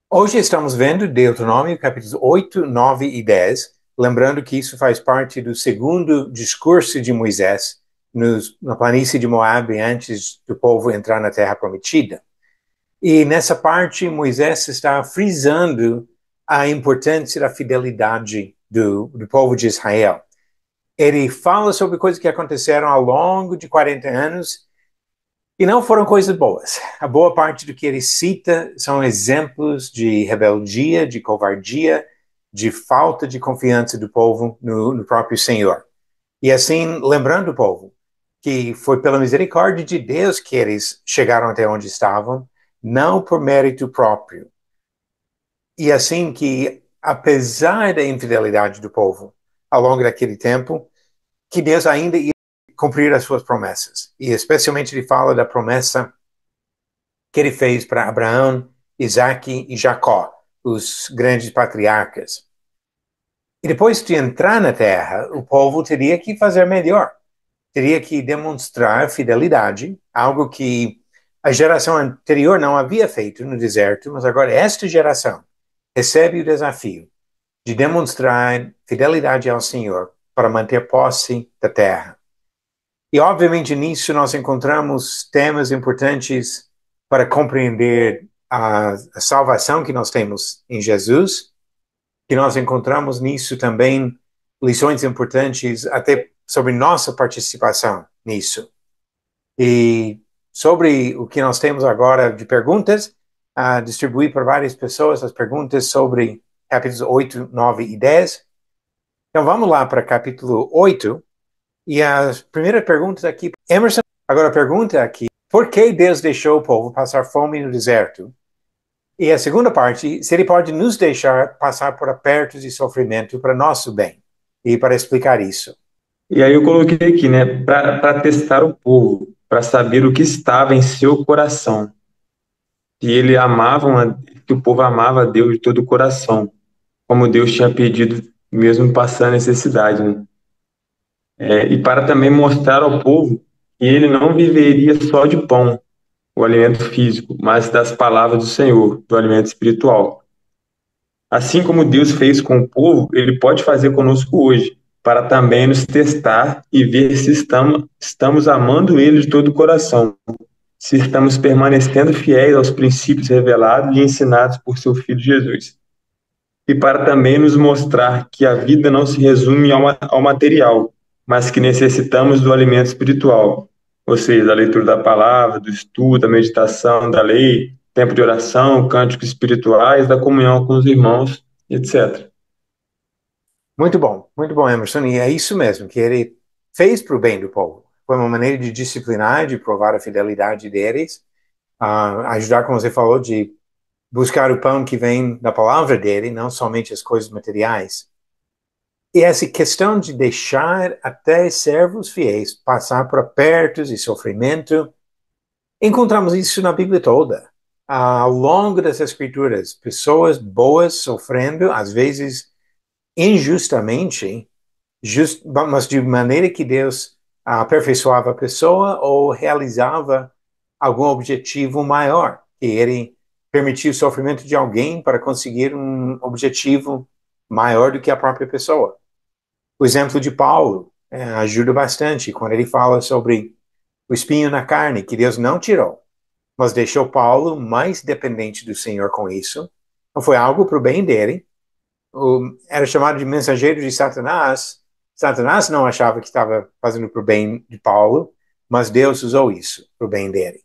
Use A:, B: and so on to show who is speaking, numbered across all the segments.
A: Hoje estamos vendo Deuteronômio, capítulos 8, 9 e 10, lembrando que isso faz parte do segundo discurso de Moisés na planície de Moabe antes do povo entrar na Terra Prometida. E nessa parte, Moisés está frisando a importância da fidelidade do povo de Israel. Ele fala sobre coisas que aconteceram ao longo de 40 anos e não foram coisas boas. A boa parte do que ele cita são exemplos de rebeldia, de covardia, de falta de confiança do povo no próprio Senhor. E assim, lembrando o povo que foi pela misericórdia de Deus que eles chegaram até onde estavam, não por mérito próprio. E assim que, apesar da infidelidade do povo ao longo daquele tempo, que Deus ainda ia cumprir as suas promessas. E especialmente ele fala da promessa que ele fez para Abraão, Isaque e Jacó, os grandes patriarcas. E depois de entrar na terra, o povo teria que fazer melhor, teria que demonstrar fidelidade, algo que a geração anterior não havia feito no deserto, mas agora esta geração recebe o desafio de demonstrar fidelidade ao Senhor para manter posse da terra. E, obviamente, nisso nós encontramos temas importantes para compreender a salvação que nós temos em Jesus, que nós encontramos nisso também lições importantes até sobre nossa participação nisso. E sobre o que nós temos agora de perguntas, distribuir para várias pessoas as perguntas sobre capítulos 8, 9 e 10. Então vamos lá para capítulo 8. E as primeiras perguntas aqui, Emerson, agora a pergunta aqui, por que Deus deixou o povo passar fome no deserto? E a segunda parte, se ele pode nos deixar passar por apertos e sofrimento para nosso bem. E para explicar isso.
B: E aí eu coloquei aqui, né, para testar o povo, para saber o que estava em seu coração. Se ele amavam, que o povo amava a Deus de todo o coração, como Deus tinha pedido, mesmo passando necessidade, né? E para também mostrar ao povo que ele não viveria só de pão, o alimento físico, mas das palavras do Senhor, do alimento espiritual. Assim como Deus fez com o povo, ele pode fazer conosco hoje, para também nos testar e ver se estamos amando ele de todo o coração, se estamos permanecendo fiéis aos princípios revelados e ensinados por seu Filho Jesus. E para também nos mostrar que a vida não se resume ao material, mas que necessitamos do alimento espiritual, ou seja, da leitura da palavra, do estudo, da meditação, da lei, tempo de oração, cânticos espirituais, da comunhão com os irmãos, etc.
A: Muito bom, Emerson. E é isso mesmo, que ele fez para o bem do povo. Foi uma maneira de disciplinar, de provar a fidelidade deles, ajudar, como você falou, de buscar o pão que vem da palavra dele, não somente as coisas materiais. E essa questão de deixar até servos fiéis passar por apertos e sofrimento, encontramos isso na Bíblia toda. Ao longo das Escrituras, pessoas boas sofrendo, às vezes injustamente, mas de maneira que Deus aperfeiçoava a pessoa ou realizava algum objetivo maior, que ele permitiu o sofrimento de alguém para conseguir um objetivo maior do que a própria pessoa. O exemplo de Paulo ajuda bastante quando ele fala sobre o espinho na carne, que Deus não tirou, mas deixou Paulo mais dependente do Senhor com isso. Não foi algo para o bem dele. Era chamado de mensageiro de Satanás. Satanás não achava que estava fazendo para o bem de Paulo, mas Deus usou isso para o bem dele.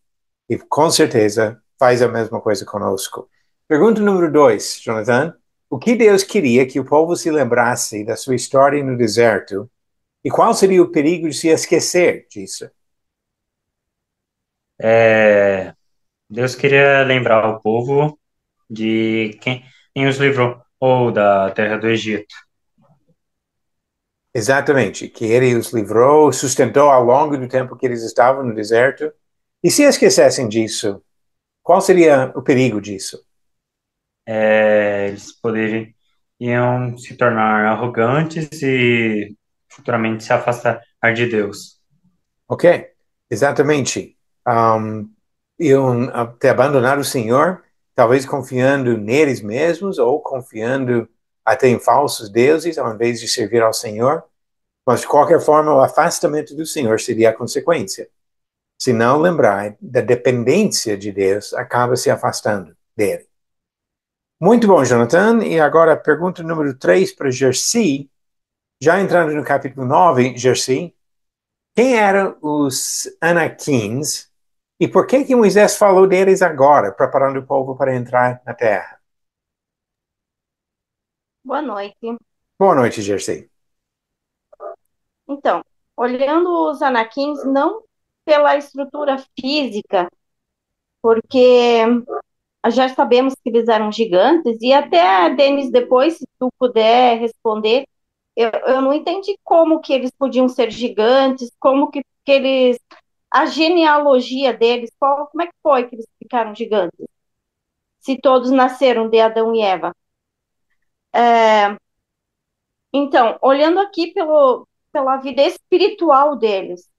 A: E com certeza faz a mesma coisa conosco. Pergunta número 2, Jonathan. O que Deus queria que o povo se lembrasse da sua história no deserto e qual seria o perigo de se esquecer disso?
C: É, Deus queria lembrar o povo de quem os livrou, ou da terra do Egito.
A: Exatamente, que ele os livrou, sustentou ao longo do tempo que eles estavam no deserto. E se esquecessem disso, qual seria o perigo disso?
C: Eles poderiam se tornar arrogantes e futuramente se afastar de Deus.
A: Ok, exatamente. Um, iam até abandonar o Senhor talvez confiando neles mesmos ou confiando até em falsos deuses, ao invés de servir ao Senhor. Mas, de qualquer forma, o afastamento do Senhor seria a consequência. Se não lembrar da dependência de Deus, acaba se afastando dele. Muito bom, Jonathan. E agora a pergunta número 3 para Gersi. Já entrando no capítulo 9, Gersi, quem eram os Anaquins e por que Moisés falou deles agora, preparando o povo para entrar na terra?
D: Boa noite.
A: Boa noite, Gersi.
D: Então, olhando os anaquins, não pela estrutura física, porque já sabemos que eles eram gigantes, e até, Denis, depois, se tu puder responder, eu não entendi como que eles podiam ser gigantes, como que eles... A genealogia deles, como é que foi que eles ficaram gigantes? Se todos nasceram de Adão e Eva. Então, olhando aqui pela vida espiritual deles,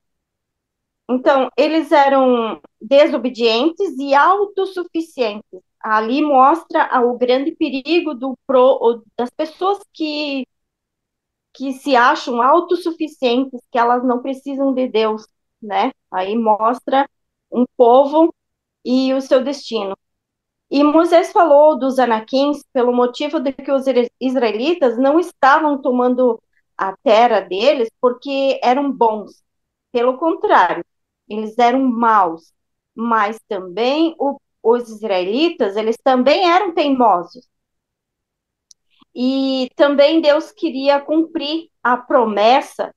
D: então, eles eram desobedientes e autossuficientes. Ali mostra o grande perigo das pessoas que se acham autossuficientes, que elas não precisam de Deus, né? Aí mostra um povo e o seu destino. E Moisés falou dos anaquins pelo motivo de que os israelitas não estavam tomando a terra deles porque eram bons. Pelo contrário, eles eram maus. Mas também os israelitas, eles também eram teimosos. E também Deus queria cumprir a promessa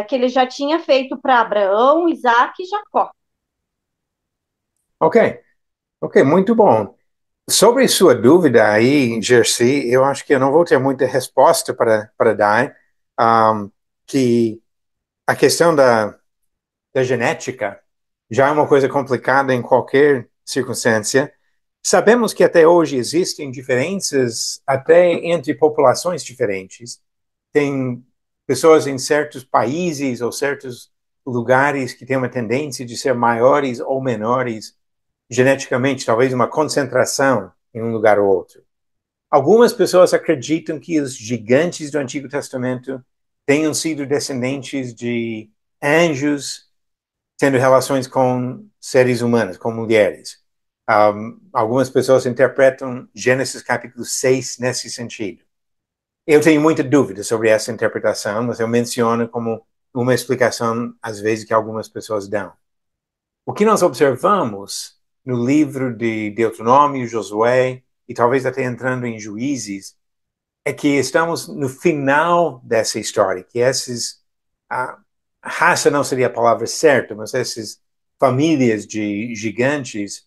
D: que ele já tinha feito para Abraão, Isaac e Jacó.
A: Ok, muito bom. Sobre sua dúvida aí, Jersey, eu acho que eu não vou ter muita resposta para dar, que a questão da genética já é uma coisa complicada em qualquer circunstância. Sabemos que até hoje existem diferenças até entre populações diferentes. Tem pessoas em certos países ou certos lugares que têm uma tendência de ser maiores ou menores geneticamente, talvez uma concentração em um lugar ou outro. Algumas pessoas acreditam que os gigantes do Antigo Testamento tenham sido descendentes de anjos tendo relações com seres humanos, com mulheres. Algumas pessoas interpretam Gênesis capítulo 6 nesse sentido. Eu tenho muita dúvida sobre essa interpretação, mas eu menciono como uma explicação, às vezes, que algumas pessoas dão. O que nós observamos no livro de Deuteronômio, Josué, e talvez até entrando em Juízes, é que estamos no final dessa história, que a raça não seria a palavra certa, mas essas famílias de gigantes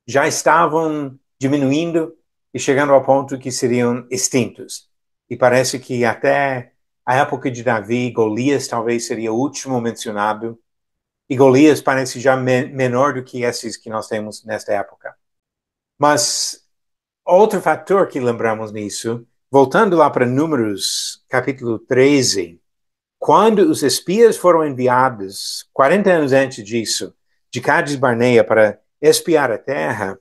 A: já estavam diminuindo e chegando ao ponto que seriam extintos. E parece que até a época de Davi, Golias talvez seria o último mencionado, e Golias parece já menor do que esses que nós temos nesta época. Mas outro fator que lembramos nisso, voltando lá para Números, capítulo 13, quando os espias foram enviados, 40 anos antes disso, de Cádiz Barneia para espiar a terra,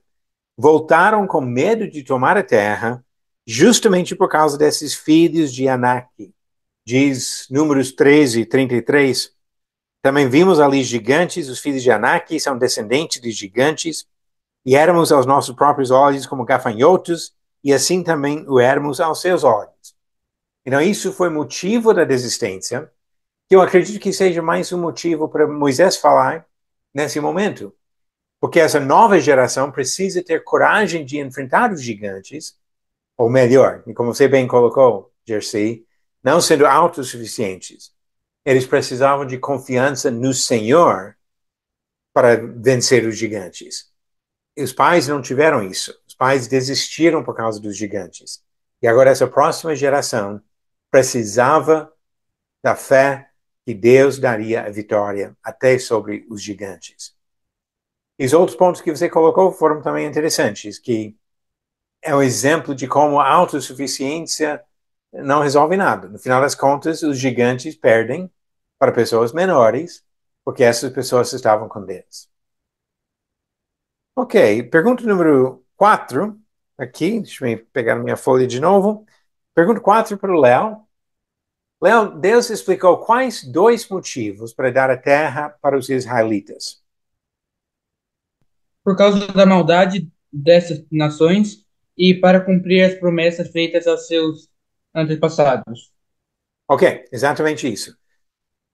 A: voltaram com medo de tomar a terra, justamente por causa desses filhos de Anak. Diz Números 13, 33, também vimos ali gigantes, os filhos de Anak são descendentes de gigantes, e éramos aos nossos próprios olhos como gafanhotos, e assim também o éramos aos seus olhos. Então, isso foi motivo da desistência, que eu acredito que seja mais um motivo para Moisés falar nesse momento. Porque essa nova geração precisa ter coragem de enfrentar os gigantes, ou melhor, e como você bem colocou, Jersey, não sendo autossuficientes. Eles precisavam de confiança no Senhor para vencer os gigantes. E os pais não tiveram isso. Os pais desistiram por causa dos gigantes. E agora essa próxima geração precisava da fé que Deus daria a vitória até sobre os gigantes. E os outros pontos que você colocou foram também interessantes, que é um exemplo de como a autossuficiência não resolve nada. No final das contas, os gigantes perdem para pessoas menores, porque essas pessoas estavam com Deus. Ok, pergunta número 4, aqui, deixa eu pegar minha folha de novo. Pergunta 4 para o Léo. Léo, Deus explicou quais 2 motivos para dar a terra para os israelitas?
E: Por causa da maldade dessas nações e para cumprir as promessas feitas aos seus antepassados.
A: Ok, exatamente isso.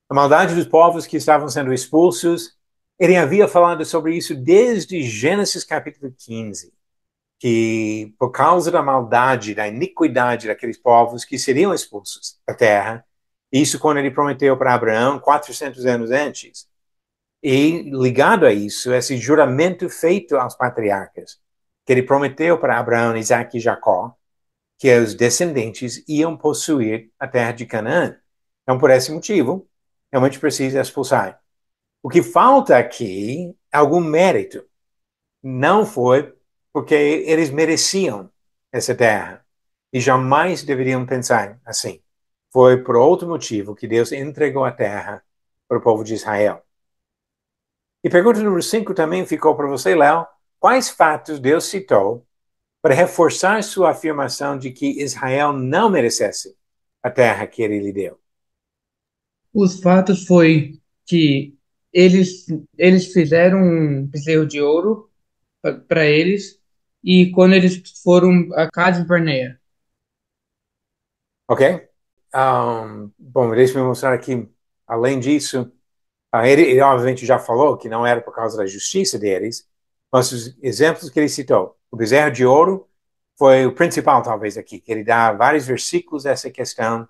A: A maldade dos povos que estavam sendo expulsos, ele havia falado sobre isso desde Gênesis capítulo 15, que por causa da maldade, da iniquidade daqueles povos que seriam expulsos da terra, isso quando ele prometeu para Abraão 400 anos antes. E ligado a isso, esse juramento feito aos patriarcas, que ele prometeu para Abraão, Isaac e Jacó, que os descendentes iam possuir a terra de Canaã. Então, por esse motivo, realmente precisa expulsar. O que falta aqui é algum mérito. Não foi porque eles mereciam essa terra. E jamais deveriam pensar assim. Foi por outro motivo que Deus entregou a terra para o povo de Israel. E pergunta número 5 também ficou para você, Léo. Quais fatos Deus citou para reforçar sua afirmação de que Israel não merecesse a terra que ele lhe deu?
E: Os fatos foi que eles, eles fizeram um bezerro de ouro para eles e quando eles foram a Cades Barnea.
A: Ok? Bom, deixa eu mostrar aqui, além disso, ele obviamente já falou que não era por causa da justiça deles, mas os exemplos que ele citou, o bezerro de ouro foi o principal, talvez, aqui, que ele dá vários versículos dessa questão,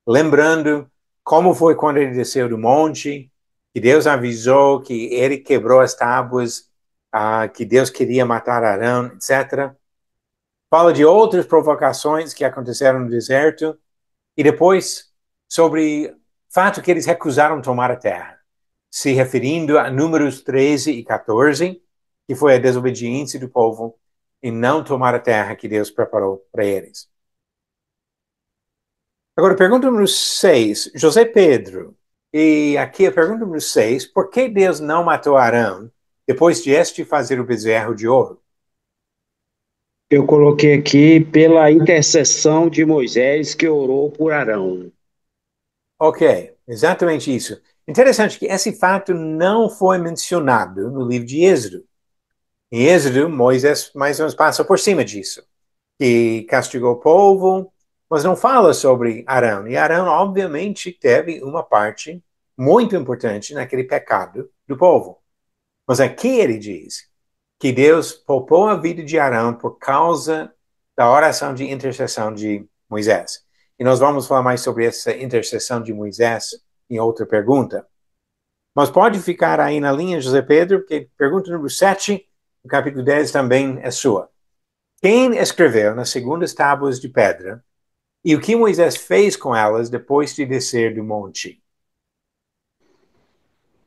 A: lembrando como foi quando ele desceu do monte, que Deus avisou que ele quebrou as tábuas, que Deus queria matar Arão, etc. Fala de outras provocações que aconteceram no deserto, e depois sobre o fato que eles recusaram tomar a terra, se referindo a Números 13 e 14, que foi a desobediência do povo em não tomar a terra que Deus preparou para eles. Agora, pergunta número 6, José Pedro. E aqui a pergunta número 6, por que Deus não matou Arão depois de este fazer o bezerro de ouro?
F: Eu coloquei aqui pela intercessão de Moisés que orou por Arão.
A: Ok, exatamente isso. Interessante que esse fato não foi mencionado no livro de Êxodo. Em Êxodo, Moisés mais ou menos passa por cima disso, que castigou o povo, mas não fala sobre Arão. E Arão, obviamente, teve uma parte muito importante naquele pecado do povo. Mas aqui ele diz que Deus poupou a vida de Arão por causa da oração de intercessão de Moisés. E nós vamos falar mais sobre essa intercessão de Moisés em outra pergunta. Mas pode ficar aí na linha, José Pedro, porque pergunta número 7, no capítulo 10 também é sua. Quem escreveu nas segundas tábuas de pedra e o que Moisés fez com elas depois de descer do monte?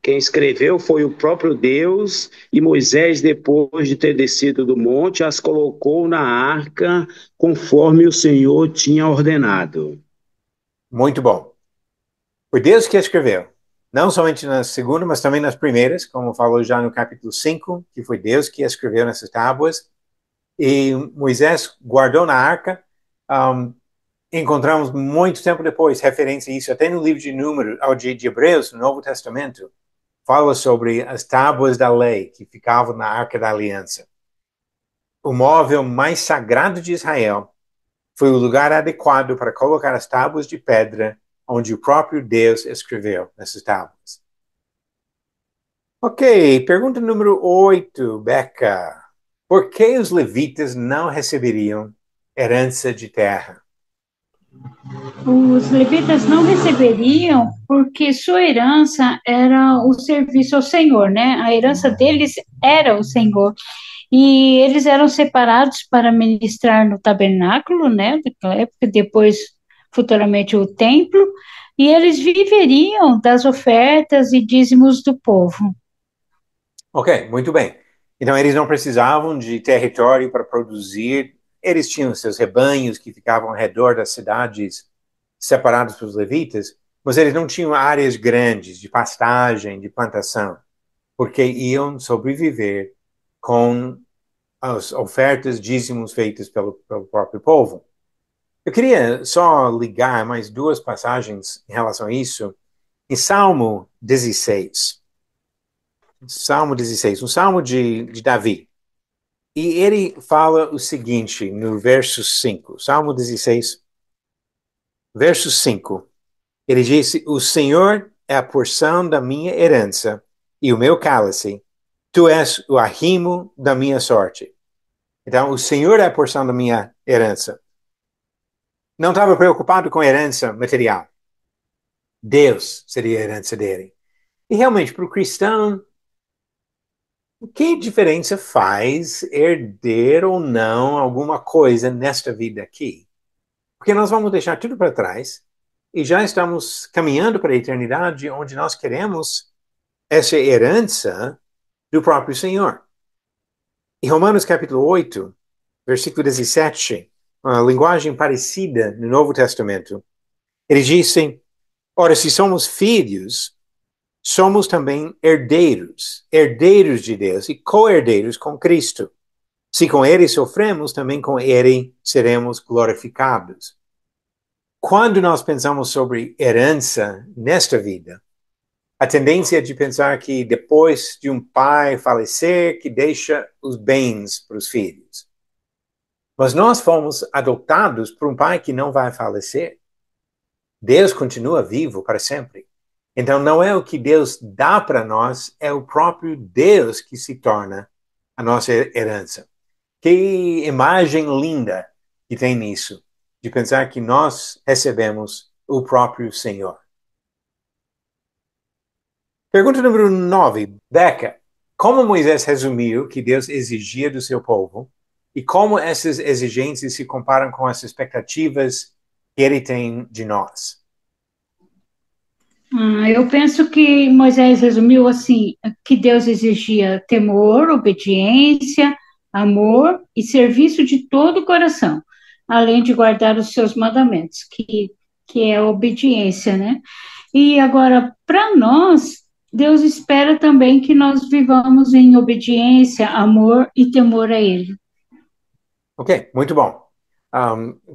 F: Quem escreveu foi o próprio Deus, e Moisés, depois de ter descido do monte, as colocou na arca, conforme o Senhor tinha ordenado.
A: Muito bom. Foi Deus que escreveu. Não somente na segunda, mas também nas primeiras, como falou já no capítulo 5, que foi Deus que escreveu nessas tábuas. E Moisés guardou na arca. Encontramos muito tempo depois referência a isso, até no livro de Números, de Hebreus, no Novo Testamento, fala sobre as tábuas da lei que ficavam na Arca da Aliança. O móvel mais sagrado de Israel foi o lugar adequado para colocar as tábuas de pedra onde o próprio Deus escreveu nessas tábuas. Ok, pergunta número 8, Becca. Por que os levitas não receberiam herança de terra?
G: Os levitas não receberiam porque sua herança era o serviço ao Senhor, né? A herança deles era o Senhor. E eles eram separados para ministrar no tabernáculo, né? Naquela época, depois, futuramente, o templo. E eles viveriam das ofertas e dízimos do povo.
A: Ok, muito bem. Então, eles não precisavam de território para produzir. Eles tinham seus rebanhos que ficavam ao redor das cidades separados pelos levitas, mas eles não tinham áreas grandes de pastagem, de plantação, porque iam sobreviver com as ofertas, dízimos feitos pelo próprio povo. Eu queria só ligar mais duas passagens em relação a isso. Em Salmo 16, um salmo de Davi. E ele fala o seguinte no verso 5, Salmo 16, verso 5. Ele disse: O Senhor é a porção da minha herança e o meu cálice. Tu és o arrimo da minha sorte. Então, o Senhor é a porção da minha herança. Não estava preocupado com a herança material. Deus seria a herança dele. E realmente, para o cristão, que diferença faz herder ou não alguma coisa nesta vida aqui? Porque nós vamos deixar tudo para trás e já estamos caminhando para a eternidade, onde nós queremos essa herança do próprio Senhor. Em Romanos capítulo 8, versículo 17, uma linguagem parecida no Novo Testamento, eles dizem: ora, se somos filhos, somos também herdeiros, herdeiros de Deus e co-herdeiros com Cristo. Se com ele sofremos, também com ele seremos glorificados. Quando nós pensamos sobre herança nesta vida, a tendência é de pensar que depois de um pai falecer, que deixa os bens para os filhos. Mas nós fomos adotados por um pai que não vai falecer. Deus continua vivo para sempre. Então não é o que Deus dá para nós, é o próprio Deus que se torna a nossa herança. Que imagem linda que tem nisso, de pensar que nós recebemos o próprio Senhor. Pergunta número 9. Becca, como Moisés resumiu o que Deus exigia do seu povo e como essas exigências se comparam com as expectativas que ele tem de nós?
G: Eu penso que Moisés resumiu assim, que Deus exigia temor, obediência, amor e serviço de todo o coração, além de guardar os seus mandamentos, que é a obediência, né? E agora, para nós, Deus espera também que nós vivamos em obediência, amor e temor a Ele.
A: Ok, muito bom.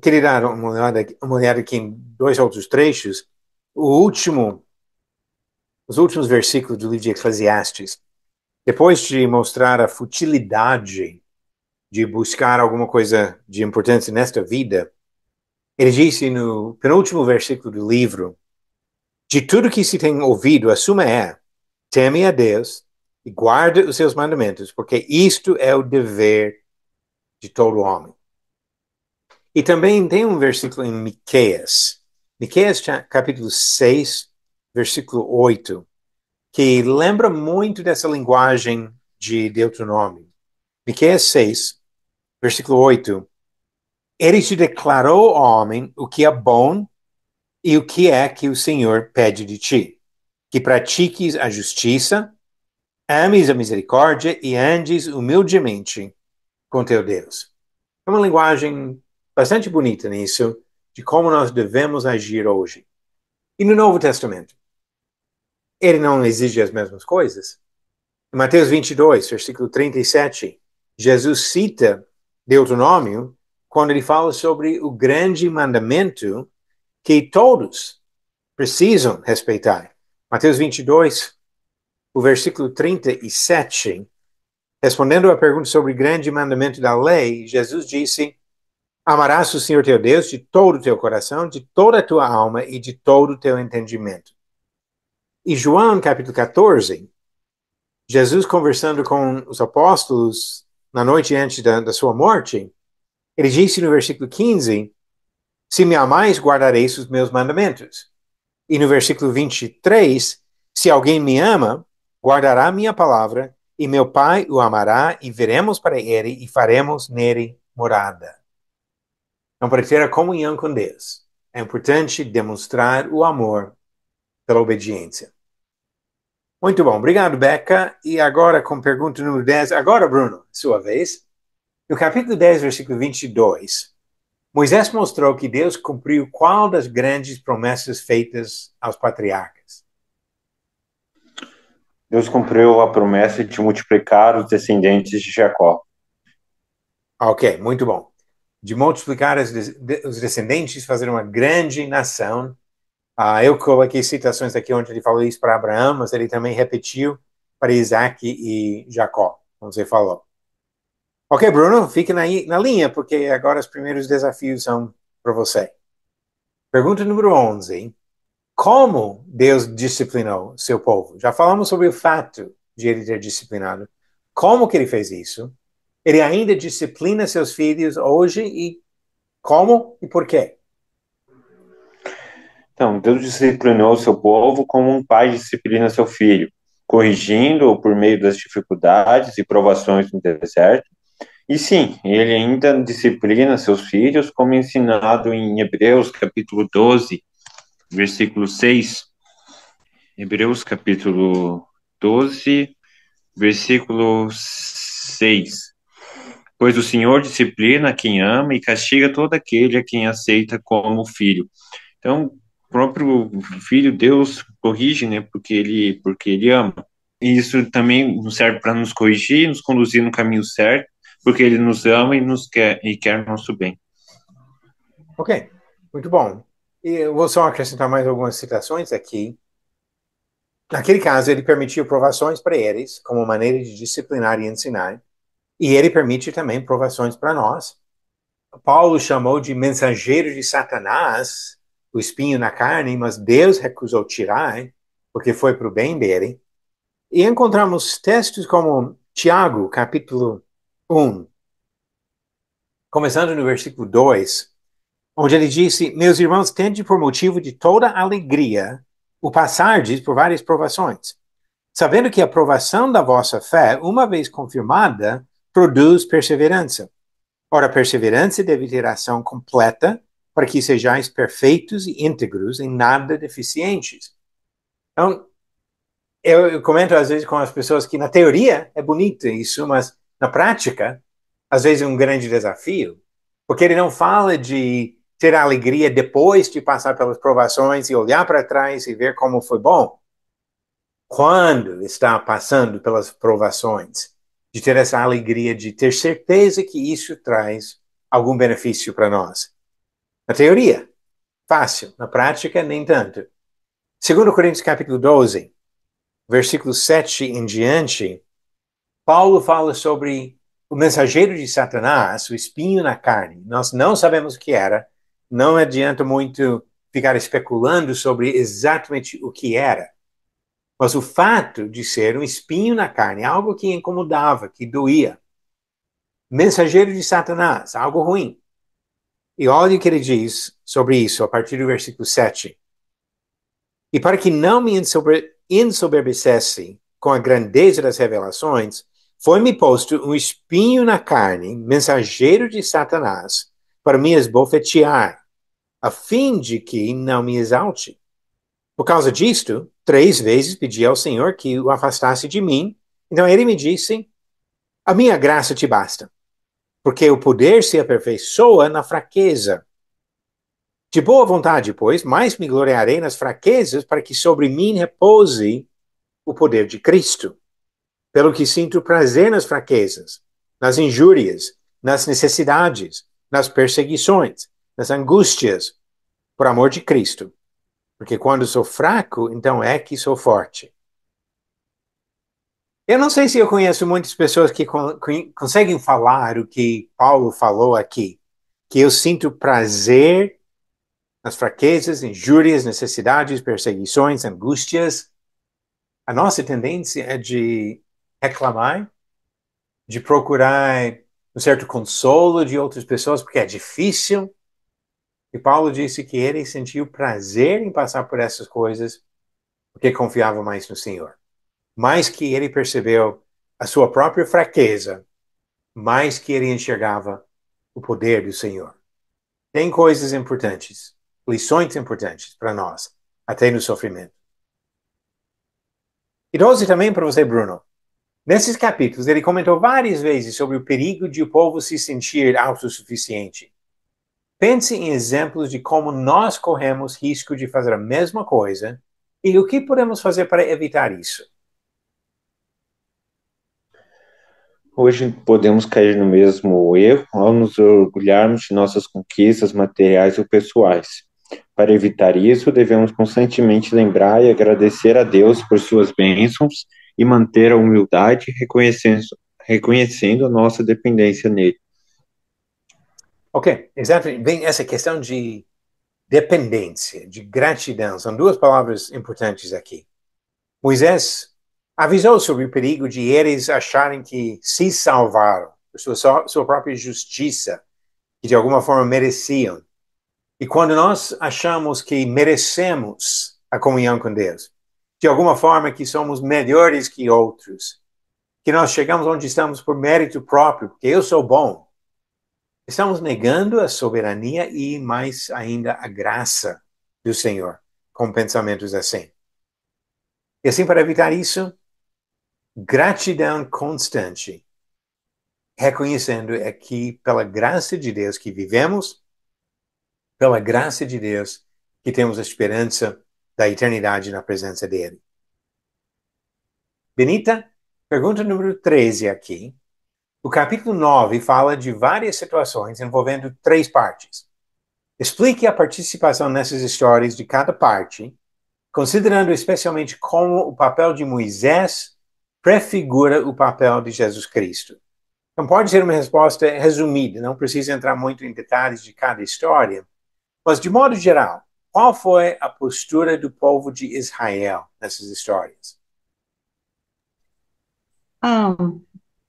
A: Queria dar uma olhada aqui em dois outros trechos. Os últimos versículos do livro de Eclesiastes, depois de mostrar a futilidade de buscar alguma coisa de importância nesta vida, ele disse no penúltimo versículo do livro: de tudo que se tem ouvido, a suma é: teme a Deus e guarde os seus mandamentos, porque isto é o dever de todo homem. E também tem um versículo em Miqueias, capítulo 6, versículo 8, que lembra muito dessa linguagem de Deuteronômio. Miqueias 6, versículo 8. Ele te declarou, homem, o que é bom e o que é que o Senhor pede de ti. Que pratiques a justiça, ames a misericórdia e andes humildemente com teu Deus. É uma linguagem bastante bonita nisso, de como nós devemos agir hoje. E no Novo Testamento, ele não exige as mesmas coisas? Em Mateus 22, versículo 37, Jesus cita Deuteronômio quando ele fala sobre o grande mandamento que todos precisam respeitar. Mateus 22, o versículo 37, respondendo à pergunta sobre o grande mandamento da lei, Jesus disse: amarás o Senhor teu Deus de todo o teu coração, de toda a tua alma e de todo o teu entendimento. E João, capítulo 14, Jesus conversando com os apóstolos na noite antes da sua morte, ele disse no versículo 15: se me amais, guardareis os meus mandamentos. E no versículo 23, se alguém me ama, guardará a minha palavra, e meu Pai o amará, e viremos para ele, e faremos nele morada. Então, para ter a comunhão com Deus, é importante demonstrar o amor pela obediência. Muito bom, obrigado, Becca. E agora, com pergunta número 10, agora, Bruno, sua vez. No capítulo 10, versículo 22, Moisés mostrou que Deus cumpriu qual das grandes promessas feitas aos patriarcas?
B: Deus cumpriu a promessa de multiplicar os descendentes de Jacó.
A: Ok, muito bom. De multiplicar os descendentes, fazer uma grande nação. Eu coloquei citações aqui onde ele falou isso para Abraão, mas ele também repetiu para Isaac e Jacó, como você falou. Ok, Bruno, fique na linha, porque agora os primeiros desafios são para você. Pergunta número 11. Como Deus disciplinou seu povo? Já falamos sobre o fato de ele ter disciplinado. Como que ele fez isso? Ele ainda disciplina seus filhos hoje e como e por quê?
B: Então, Deus disciplinou o seu povo como um pai disciplina seu filho, corrigindo-o por meio das dificuldades e provações no deserto. E sim, ele ainda disciplina seus filhos, como ensinado em Hebreus capítulo 12, versículo 6. Hebreus capítulo 12, versículo 6. Pois o Senhor disciplina quem ama e castiga todo aquele a quem aceita como filho. Então, o próprio filho, Deus corrige, né, porque ele ama. E isso também nos serve para nos corrigir, nos conduzir no caminho certo, porque ele nos ama e quer nosso bem.
A: Ok, muito bom. E eu vou só acrescentar mais algumas citações aqui. Naquele caso, ele permitiu provações para eles, como maneira de disciplinar e ensinar. E ele permite também provações para nós. Paulo chamou de mensageiro de Satanás o espinho na carne, mas Deus recusou tirar, porque foi para o bem dele. E encontramos textos como Tiago, capítulo 1, começando no versículo 2, onde ele disse: Meus irmãos, tende por motivo de toda alegria o passardes por várias provações, sabendo que a provação da vossa fé, uma vez confirmada, produz perseverança. Ora, a perseverança deve ter ação completa, para que sejais perfeitos e íntegros, em nada deficientes. Então, eu comento às vezes com as pessoas que na teoria é bonito isso, mas na prática, às vezes é um grande desafio, porque ele não fala de ter alegria depois de passar pelas provações e olhar para trás e ver como foi bom. Quando está passando pelas provações, de ter essa alegria, de ter certeza que isso traz algum benefício para nós. Na teoria, fácil. Na prática, nem tanto. 2 Coríntios capítulo 12, versículo 7 em diante, Paulo fala sobre o mensageiro de Satanás, o espinho na carne. Nós não sabemos o que era, não adianta muito ficar especulando sobre exatamente o que era. Mas o fato de ser um espinho na carne, algo que incomodava, que doía, mensageiro de Satanás, algo ruim. E olha o que ele diz sobre isso a partir do versículo 7. E para que não me ensoberbecesse com a grandeza das revelações, foi-me posto um espinho na carne, mensageiro de Satanás, para me esbofetear, a fim de que não me exalte. Por causa disto, 3 vezes pedi ao Senhor que o afastasse de mim. Então ele me disse: A minha graça te basta, porque o poder se aperfeiçoa na fraqueza. De boa vontade, pois, mais me gloriarei nas fraquezas, para que sobre mim repouse o poder de Cristo. Pelo que sinto prazer nas fraquezas, nas injúrias, nas necessidades, nas perseguições, nas angústias, por amor de Cristo. Porque quando sou fraco, então é que sou forte. Eu não sei se eu conheço muitas pessoas que conseguem falar o que Paulo falou aqui, que eu sinto prazer nas fraquezas, injúrias, necessidades, perseguições, angústias. A nossa tendência é de reclamar, de procurar um certo consolo de outras pessoas, porque é difícil. E Paulo disse que ele sentiu prazer em passar por essas coisas, porque confiava mais no Senhor. Mais que ele percebeu a sua própria fraqueza, mais que ele enxergava o poder do Senhor. Tem coisas importantes, lições importantes para nós, até no sofrimento. E 12 também para você, Bruno. Nesses capítulos, ele comentou várias vezes sobre o perigo de o povo se sentir autossuficiente. Pense em exemplos de como nós corremos risco de fazer a mesma coisa e o que podemos fazer para evitar isso.
B: Hoje podemos cair no mesmo erro ao nos orgulharmos de nossas conquistas materiais ou pessoais. Para evitar isso, devemos constantemente lembrar e agradecer a Deus por suas bênçãos e manter a humildade, reconhecendo a nossa dependência nele.
A: Ok, exato. Bem, essa questão de dependência, de gratidão, são duas palavras importantes aqui. Moisés avisou sobre o perigo de eles acharem que se salvaram por sua própria justiça, que de alguma forma mereciam. E quando nós achamos que merecemos a comunhão com Deus, de alguma forma que somos melhores que outros, que nós chegamos onde estamos por mérito próprio, porque eu sou bom, estamos negando a soberania e, mais ainda, a graça do Senhor, com pensamentos assim. E assim, para evitar isso, gratidão constante, reconhecendo que pela graça de Deus que vivemos, pela graça de Deus que temos a esperança da eternidade na presença dele. Benita, pergunta número 13 aqui. O capítulo 9 fala de várias situações envolvendo 3 partes. Explique a participação nessas histórias de cada parte, considerando especialmente como o papel de Moisés prefigura o papel de Jesus Cristo. Então, pode ser uma resposta resumida, não precisa entrar muito em detalhes de cada história, mas, de modo geral, qual foi a postura do povo de Israel nessas histórias?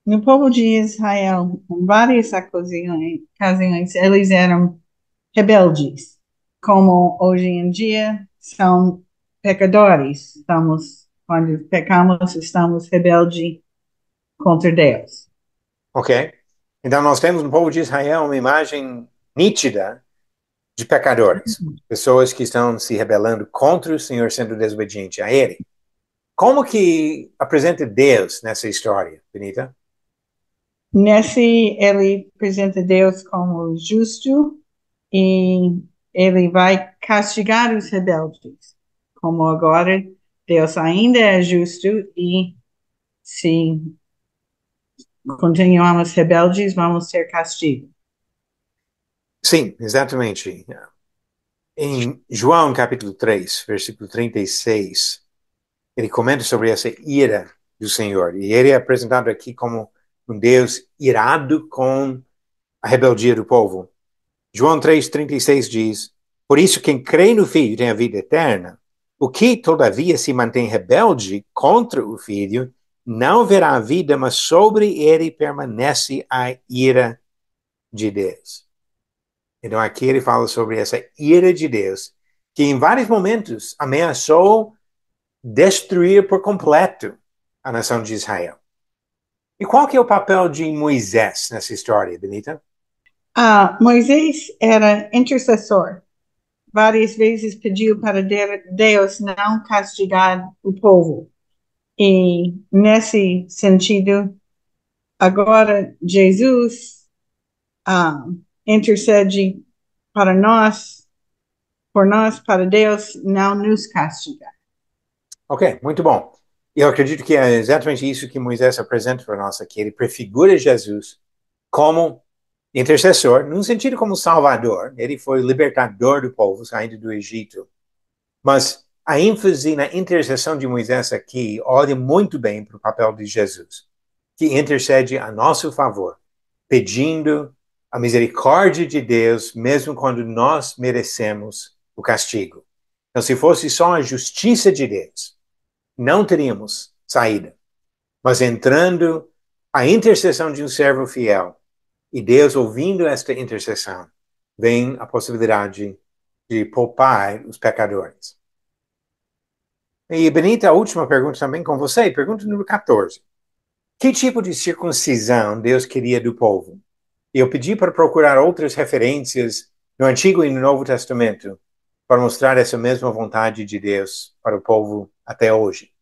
H: No povo de Israel, em várias ocasiões, eles eram rebeldes, como hoje em dia são pecadores. Quando pecamos, estamos rebeldes contra Deus.
A: Ok? Então, nós temos no povo de Israel uma imagem nítida de pecadores, pessoas que estão se rebelando contra o Senhor, sendo desobediente a Ele. Como que apresenta Deus nessa história, Benita?
H: Ele apresenta Deus como justo e ele vai castigar os rebeldes. Como agora, Deus ainda é justo e se continuarmos rebeldes, vamos ter castigo.
A: Sim, exatamente. Em João capítulo 3, versículo 36, ele comenta sobre essa ira do Senhor. E ele é apresentado aqui como um Deus irado com a rebeldia do povo. João 3,36 diz: Por isso quem crê no Filho tem a vida eterna. O que, todavia, se mantém rebelde contra o Filho, não verá a vida, mas sobre ele permanece a ira de Deus. Então aqui ele fala sobre essa ira de Deus, que em vários momentos ameaçou destruir por completo a nação de Israel. E qual que é o papel de Moisés nessa história, Benita?
H: Moisés era intercessor. Várias vezes pediu para Deus não castigar o povo. E, nesse sentido, agora Jesus intercede para nós, por nós, para Deus não nos castigar.
A: Ok, muito bom. Eu acredito que é exatamente isso que Moisés apresenta para nós aqui. Ele prefigura Jesus como intercessor, num sentido como salvador. Ele foi o libertador do povo, saindo do Egito. Mas a ênfase na intercessão de Moisés aqui olha muito bem para o papel de Jesus, que intercede a nosso favor, pedindo a misericórdia de Deus, mesmo quando nós merecemos o castigo. Então, se fosse só a justiça de Deus, não teríamos saída. Mas entrando a intercessão de um servo fiel, e Deus ouvindo esta intercessão, vem a possibilidade de poupar os pecadores. E, Benita, a última pergunta também com você, pergunta número 14. Que tipo de circuncisão Deus queria do povo? E eu pedi para procurar outras referências no Antigo e no Novo Testamento para mostrar essa mesma vontade de Deus para o povo até hoje.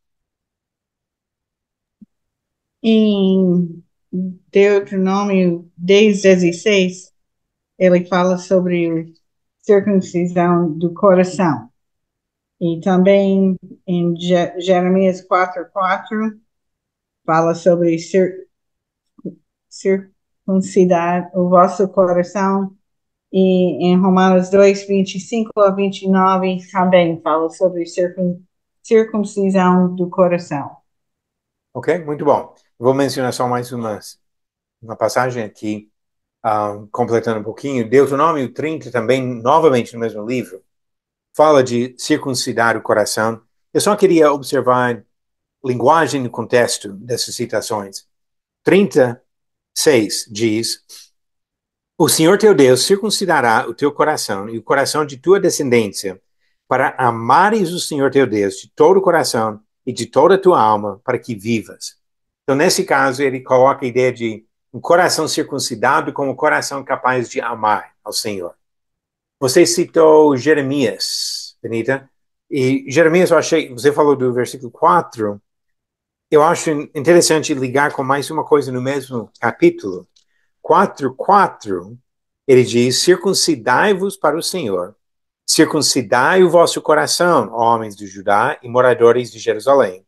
H: Em Deuteronômio 10:16, ele fala sobre a circuncisão do coração. E também em Jeremias 4:4 fala sobre circuncidar o vosso coração. E em Romanos 2, 25 a 29, também fala sobre circuncisão do coração.
A: Ok, muito bom. Vou mencionar só mais uma passagem aqui, completando um pouquinho. Deuteronômio 30 também, novamente no mesmo livro, fala de circuncidar o coração. Eu só queria observar linguagem e contexto dessas citações. 36 diz: o Senhor teu Deus circuncidará o teu coração e o coração de tua descendência, para amares o Senhor teu Deus de todo o coração e de toda a tua alma, para que vivas. Então, nesse caso, ele coloca a ideia de um coração circuncidado como um coração capaz de amar ao Senhor. Você citou Jeremias, Benita, e Jeremias, eu achei, você falou do versículo 4, eu acho interessante ligar com mais uma coisa no mesmo capítulo. 4:4, ele diz: circuncidai-vos para o Senhor, circuncidai o vosso coração, homens de Judá e moradores de Jerusalém,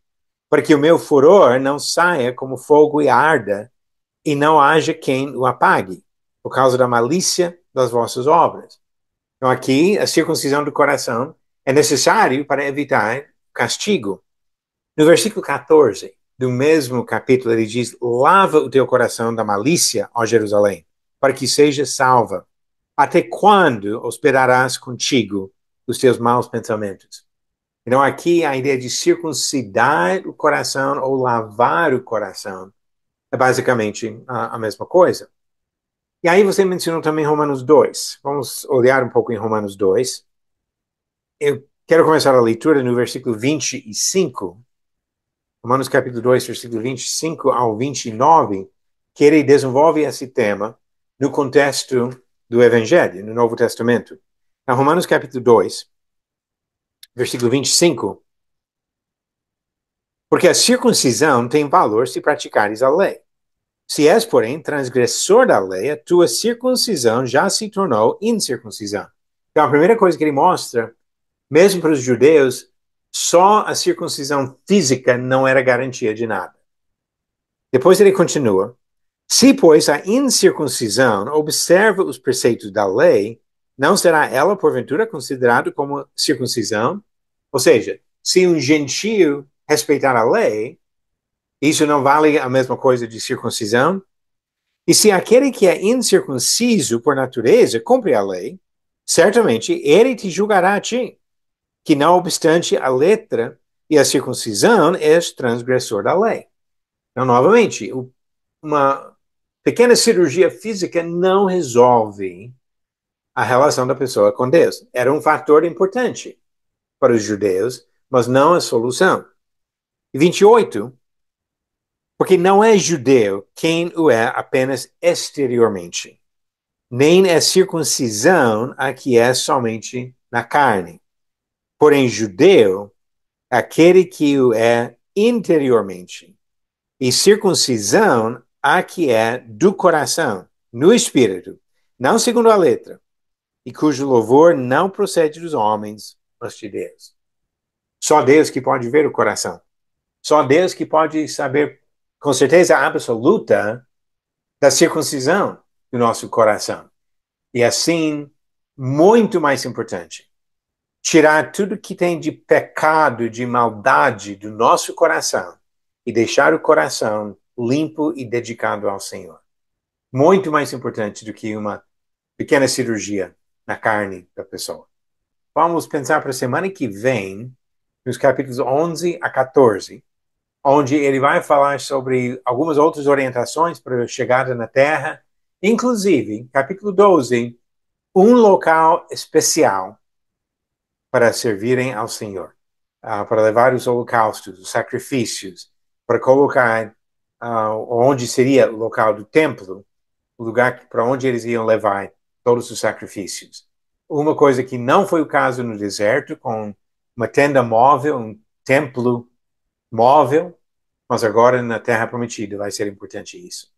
A: para que o meu furor não saia como fogo e arda, e não haja quem o apague, por causa da malícia das vossas obras. Então aqui, a circuncisão do coração é necessário para evitar castigo. No versículo 14 do mesmo capítulo, ele diz: lava o teu coração da malícia, ó Jerusalém, para que seja salva. Até quando hospedarás contigo os teus maus pensamentos? Então, aqui a ideia de circuncidar o coração ou lavar o coração é basicamente a mesma coisa. E aí você mencionou também Romanos 2. Vamos olhar um pouco em Romanos 2. Eu quero começar a leitura no versículo 25. Romanos capítulo 2, versículo 25 ao 29, que ele desenvolve esse tema no contexto do Evangelho, no Novo Testamento. Em Romanos capítulo 2, versículo 25, porque a circuncisão tem valor se praticares a lei. Se és, porém, transgressor da lei, a tua circuncisão já se tornou incircuncisão. Então, a primeira coisa que ele mostra, mesmo para os judeus, só a circuncisão física não era garantia de nada. Depois ele continua: se, pois, a incircuncisão observa os preceitos da lei, não será ela, porventura, considerada como circuncisão? Ou seja, se um gentio respeitar a lei, isso não vale a mesma coisa de circuncisão? E se aquele que é incircunciso por natureza cumpre a lei, certamente ele te julgará a ti, que não obstante a letra e a circuncisão és transgressor da lei. Então, novamente, uma pequena cirurgia física não resolve a relação da pessoa com Deus. Era um fator importante para os judeus, mas não a solução. E 28, porque não é judeu quem o é apenas exteriormente, nem é circuncisão a que é somente na carne. Porém, judeu é aquele que o é interiormente, e circuncisão a que é do coração, no espírito, não segundo a letra, e cujo louvor não procede dos homens, mas de Deus. Só Deus que pode ver o coração. Só Deus que pode saber com certeza absoluta da circuncisão do nosso coração. E assim, muito mais importante, tirar tudo que tem de pecado, de maldade do nosso coração e deixar o coração limpo e dedicado ao Senhor. Muito mais importante do que uma pequena cirurgia na carne da pessoa. Vamos pensar para a semana que vem, nos capítulos 11 a 14, onde ele vai falar sobre algumas outras orientações para a chegada na Terra, inclusive, capítulo 12, um local especial para servirem ao Senhor, para levar os holocaustos, os sacrifícios, para colocar onde seria o local do templo, o lugar para onde eles iam levar todos os sacrifícios. Uma coisa que não foi o caso no deserto, com uma tenda móvel, um templo móvel, mas agora na Terra Prometida vai ser importante isso.